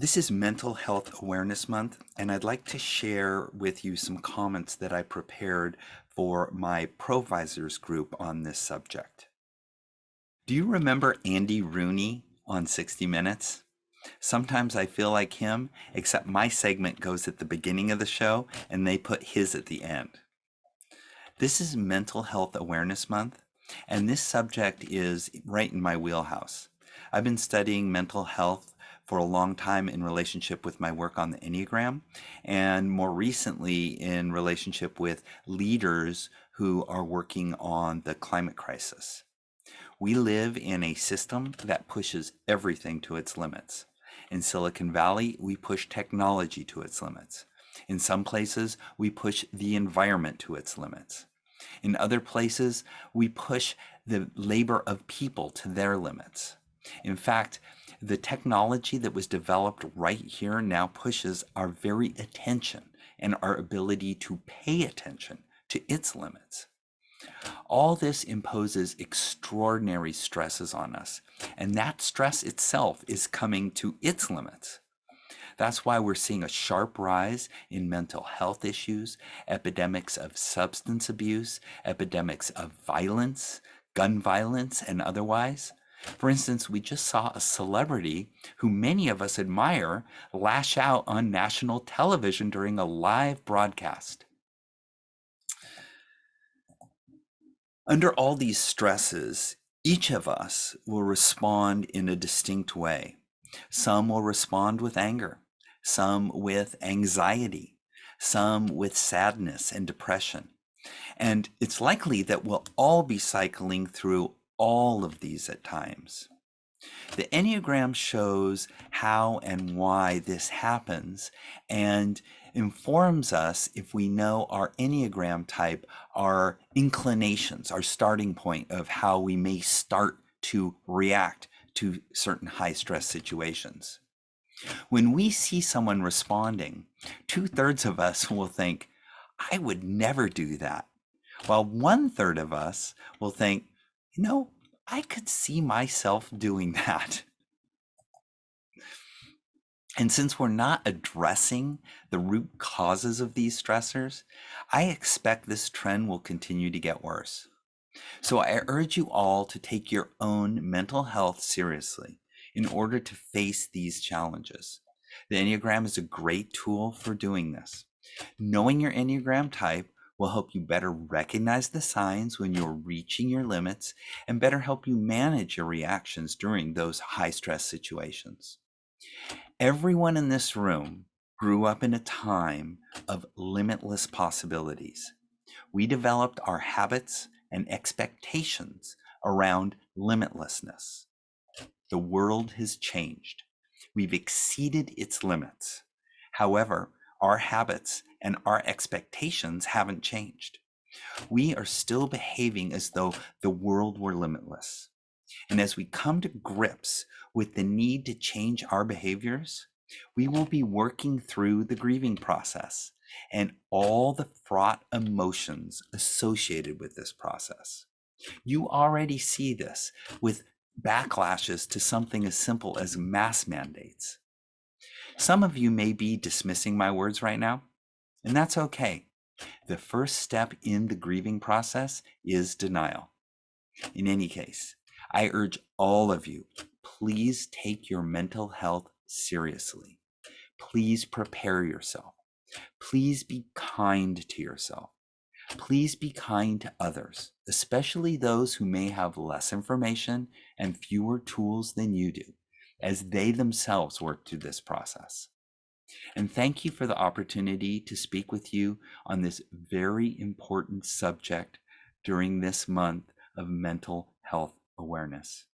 This is Mental Health Awareness Month, and I'd like to share with you some comments that I prepared for my Provisors group on this subject. Do you remember Andy Rooney on 60 Minutes? Sometimes I feel like him, except my segment goes at the beginning of the show and they put his at the end. This is Mental Health Awareness Month, and this subject is right in my wheelhouse. I've been studying mental health for a long time in relationship with my work on the Enneagram, and more recently in relationship with leaders who are working on the climate crisis. We live in a system that pushes everything to its limits. In Silicon Valley, we push technology to its limits. In some places, we push the environment to its limits. In other places, we push the labor of people to their limits. In fact, the technology that was developed right here now pushes our very attention and our ability to pay attention to its limits. All this imposes extraordinary stresses on us, and that stress itself is coming to its limits. That's why we're seeing a sharp rise in mental health issues, epidemics of substance abuse, epidemics of violence, gun violence, and otherwise. For instance, we just saw a celebrity who many of us admire lash out on national television during a live broadcast. Under all these stresses, each of us will respond in a distinct way. Some will respond with anger, some with anxiety, some with sadness and depression. And it's likely that we'll all be cycling through all of these at times. The Enneagram shows how and why this happens and informs us, if we know our Enneagram type, our inclinations, our starting point of how we may start to react to certain high stress situations. When we see someone responding, 2/3 of us will think, I would never do that. While 1/3 of us will think, I could see myself doing that. And since we're not addressing the root causes of these stressors, I expect this trend will continue to get worse. So I urge you all to take your own mental health seriously in order to face these challenges. The Enneagram is a great tool for doing this. Knowing your Enneagram type will help you better recognize the signs when you're reaching your limits and better help you manage your reactions during those high stress situations. Everyone in this room grew up in a time of limitless possibilities. We developed our habits and expectations around limitlessness. The world has changed. We've exceeded its limits. However, our habits and our expectations haven't changed. We are still behaving as though the world were limitless. And as we come to grips with the need to change our behaviors, we will be working through the grieving process and all the fraught emotions associated with this process. You already see this with backlashes to something as simple as mask mandates. Some of you may be dismissing my words right now, and that's okay. The first step in the grieving process is denial. In any case, I urge all of you, please take your mental health seriously. Please prepare yourself. Please be kind to yourself. Please be kind to others, especially those who may have less information and fewer tools than you do, as they themselves work through this process. And thank you for the opportunity to speak with you on this very important subject during this month of mental health awareness.